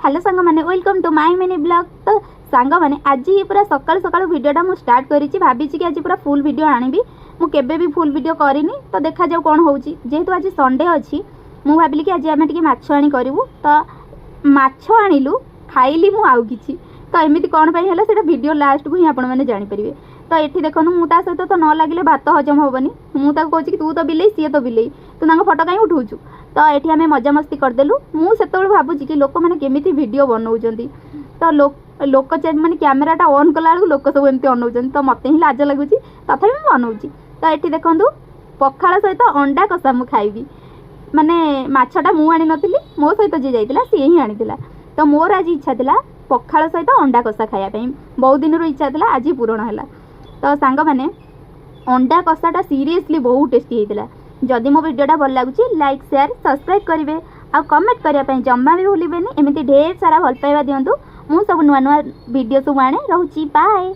Hello सांग मैंने welcome to my mini blog. तो सांग मैंने आज पूरा सकाल सकाल वीडियोटा मुझे स्टार्ट करी भाभी कि आज पूरा फुल वीडियो आनिबी। मुझे भी फुल वीडियो करनी तो देखा जाऊ कौन होची। जेहेतु आज संडे अच्छी मु भाविली कि आज आम टे माछ आनी करूँ। तो माछ आणिलु खाइली मु आउ किछि तो एमती कौन पाई है सेटा वीडियो लास्ट को ही आपण मैंने जानीपारे। तो ये देखो मु ता सहित तो न लगे भात हजम हेनी। मुझे कहूँ कि तू तो बिले सी तो बिले तू ना फटो कहीं उठाऊचु। तो ये आम मजामस्ती करदेलु। मुझे भावुची कि लोक मैंने केमी वीडियो बनाऊँच तो लोक माने कैमेराटा ऑन कला लोक सब एमती अनाऊँ तो मत ही लाज लगुच तथा मुझे बनाऊँच। तो ये देखूँ पखाड़ सहित अंडा कषा मु खाइबी माने माछटा मु आनी नथिली मो सहित जी जाइतिला सी ही आनीला। तो मोर आज इच्छा थिला पखाड़ सहित अंडा कषा खाइबा बहुत दिन इच्छा थिला आज पूरण है। तो सांग मैंने अंडा कषाटा सीरियसली बहुत टेस्टी होता। जदि मो वीडियोटा भल लगुच लाइक शेयर सब्सक्राइब करेंगे आ कमेंट करने जमा भी भूलें। एमती ढेर सारा भल पाइबा दिंतु। मु सब नुआ नुआ वीडियो सब आने रोची बाय।